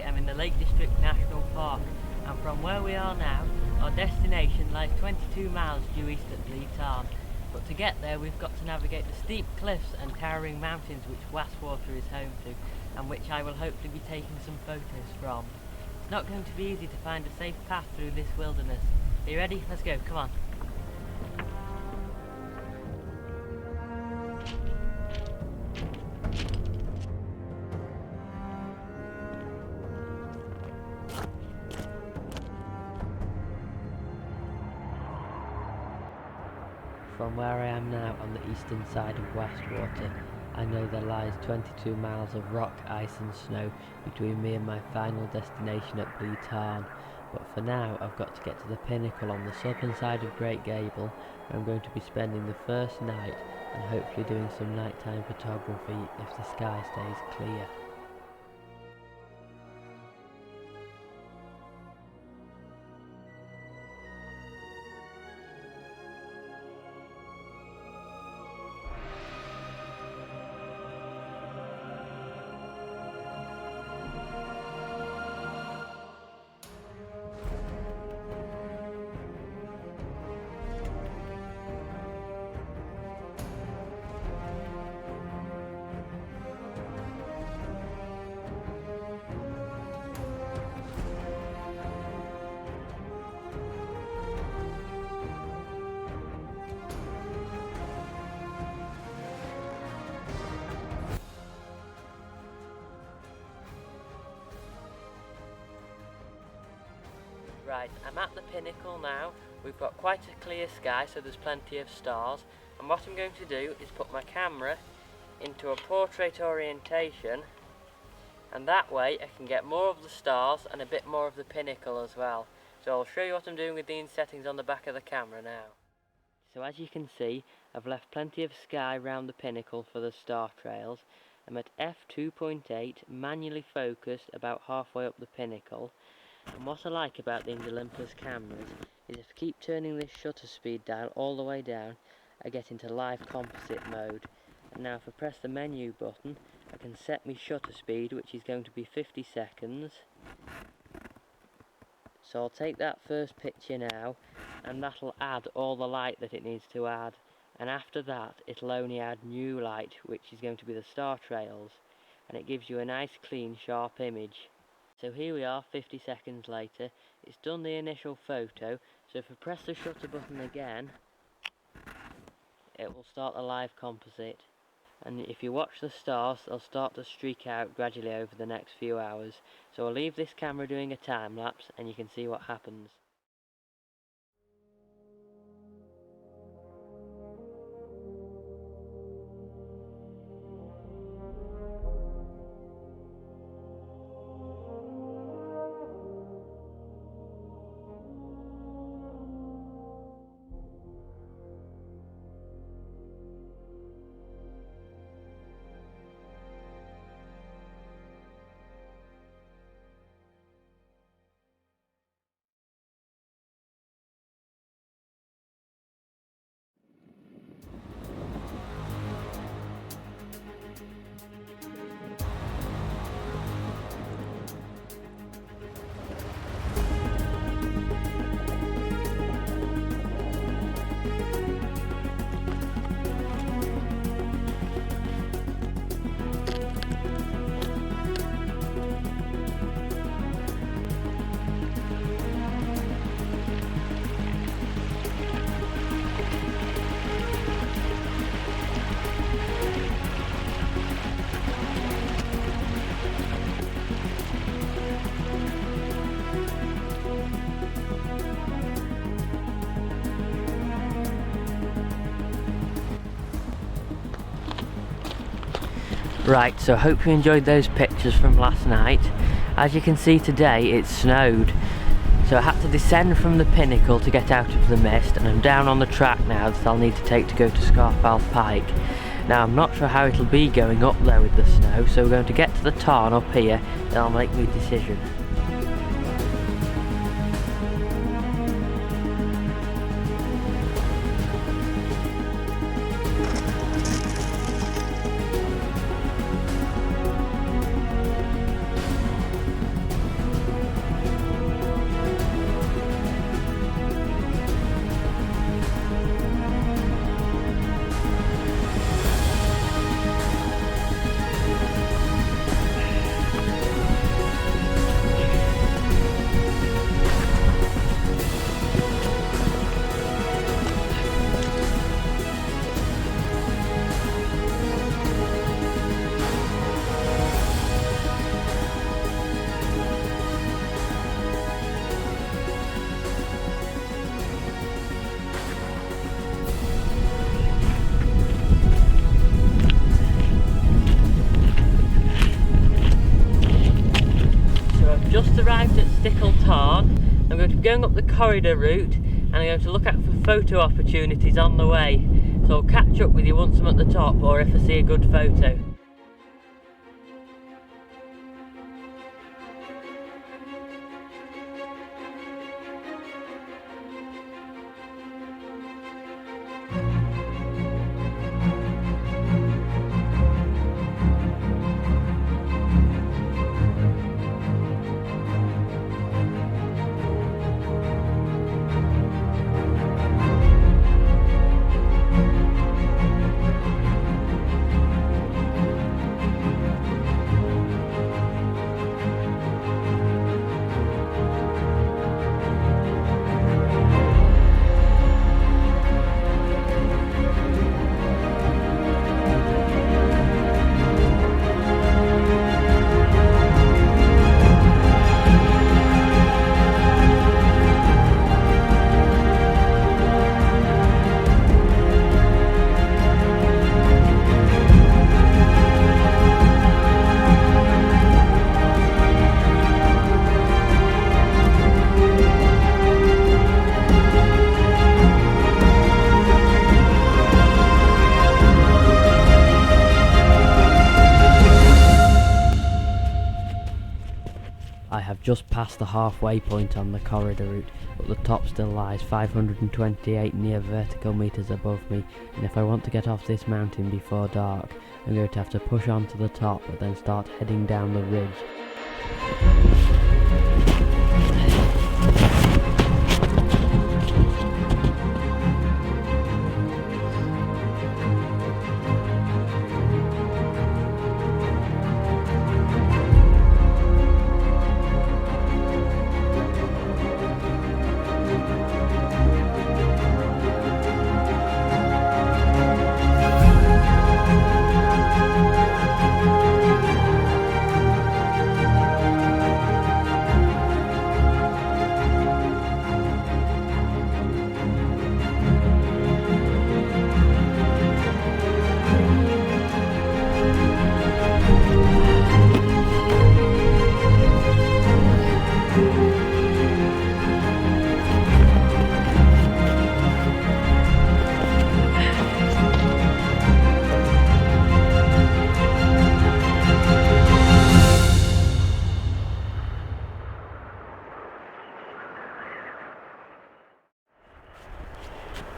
am in the Lake District National Park, and from where we are now, our destination lies 22 miles due east at Lee Tarn. But to get there we've got to navigate the steep cliffs and towering mountains which Wastwater is home to, and which I will hopefully be taking some photos from. It's not going to be easy to find a safe path through this wilderness. Are you ready? Let's go, come on. From where I am now on the eastern side of Wastwater, I know there lies 22 miles of rock, ice and snow between me and my final destination at Lee Tarn. But for now I've got to get to the pinnacle on the southern side of Great Gable, where I'm going to be spending the first night and hopefully doing some nighttime photography if the sky stays clear. Right, I'm at the pinnacle now. We've got quite a clear sky, so there's plenty of stars. And what I'm going to do is put my camera into a portrait orientation, and that way I can get more of the stars and a bit more of the pinnacle as well. So I'll show you what I'm doing with these settings on the back of the camera now. So as you can see, I've left plenty of sky round the pinnacle for the star trails. I'm at f2.8, manually focused about halfway up the pinnacle. And what I like about these Olympus cameras is if I keep turning this shutter speed down all the way down, I get into live composite mode. And now if I press the menu button, I can set my shutter speed, which is going to be 50 seconds. So I'll take that first picture now, and that'll add all the light that it needs to add. And after that, it'll only add new light, which is going to be the star trails. And it gives you a nice, clean, sharp image. So here we are 50 seconds later. It's done the initial photo, so if I press the shutter button again, it will start the live composite. And if you watch the stars, they'll start to streak out gradually over the next few hours. So I'll leave this camera doing a time lapse and you can see what happens. Right, so I hope you enjoyed those pictures from last night. As you can see today, it snowed. So I had to descend from the pinnacle to get out of the mist, and I'm down on the track now that I'll need to take to go to Scarfell Pike. Now I'm not sure how it'll be going up there with the snow, so we're going to get to the tarn up here, then I'll make my decision. going up the corridor route, and I'm going to look out for photo opportunities on the way. So I'll catch up with you once I'm at the top, or if I see a good photo. I have just passed the halfway point on the corridor route, but the top still lies 528 near vertical meters above me, and if I want to get off this mountain before dark, I'm going to have to push on to the top but then start heading down the ridge.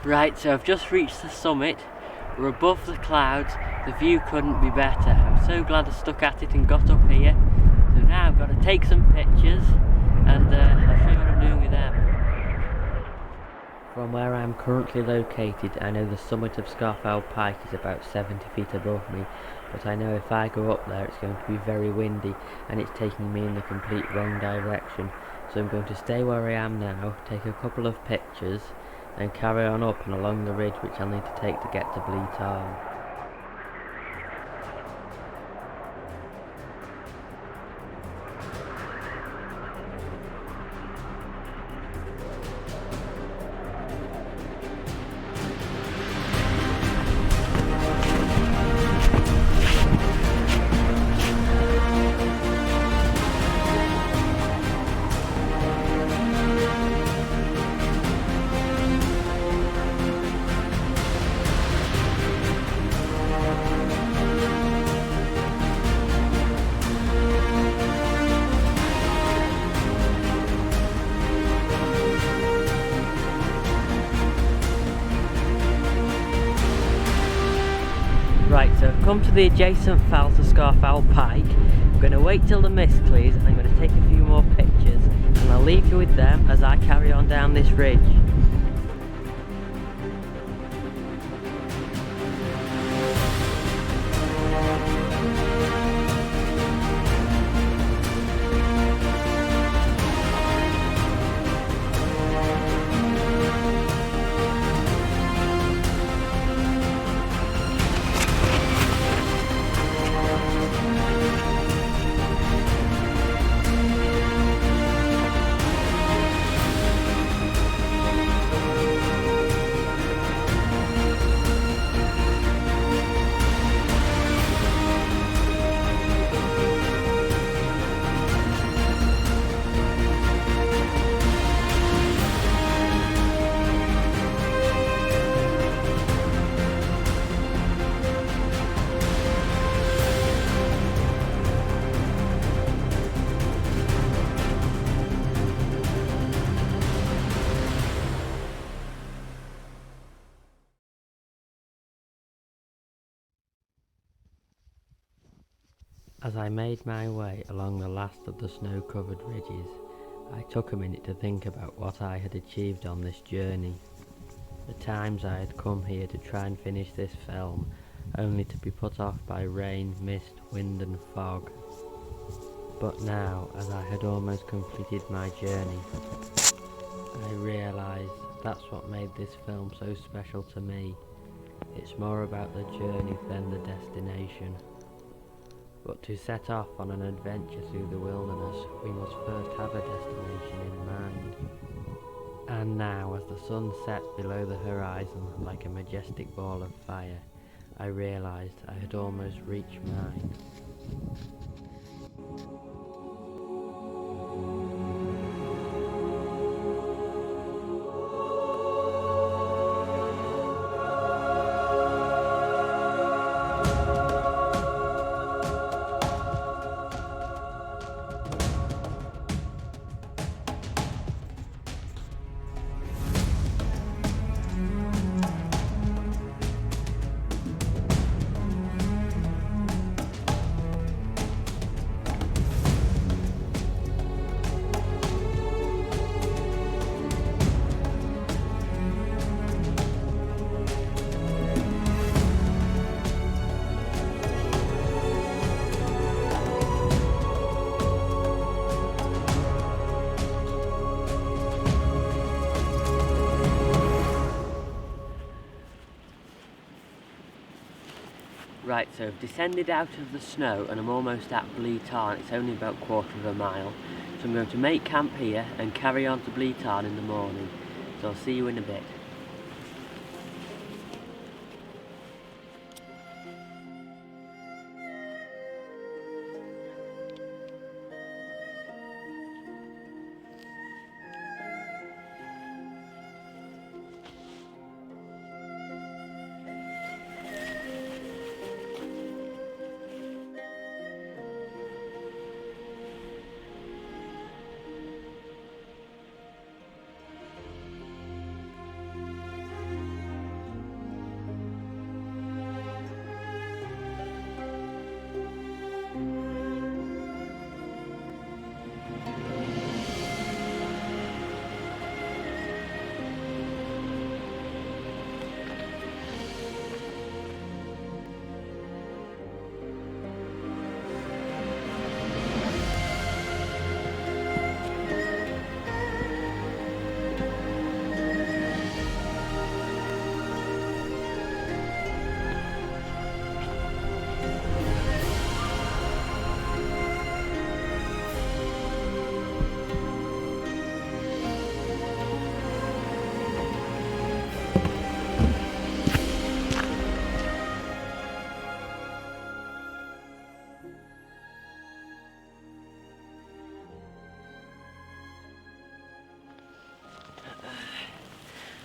Right, so I've just reached the summit. We're above the clouds. The view couldn't be better. I'm so glad I stuck at it and got up here. So now I've got to take some pictures and I'll show you what I'm doing with them. From where I'm currently located, I know the summit of Scarfell Pike is about 70 feet above me, but I know if I go up there it's going to be very windy and it's taking me in the complete wrong direction. So I'm going to stay where I am now, take a couple of pictures, and carry on up and along the ridge which I'll need to take to get to Bleat Arm. Right, so I've come to the adjacent fell to Scarfell Pike. I'm going to wait till the mist clears and I'm going to take a few more pictures and I'll leave you with them as I carry on down this ridge. As I made my way along the last of the snow-covered ridges, I took a minute to think about what I had achieved on this journey. The times I had come here to try and finish this film, only to be put off by rain, mist, wind and fog. But now, as I had almost completed my journey, I realised that's what made this film so special to me. It's more about the journey than the destination. But to set off on an adventure through the wilderness, we must first have a destination in mind. And now, as the sun set below the horizon like a majestic ball of fire, I realised I had almost reached mine. Right, so I've descended out of the snow and I'm almost at Bleetarn. It's only about a quarter of a mile. So I'm going to make camp here and carry on to Bleetarn in the morning. So I'll see you in a bit.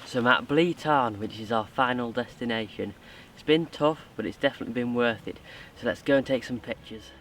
So I'm at Bleetarn, which is our final destination. It's been tough, but it's definitely been worth it. So let's go and take some pictures.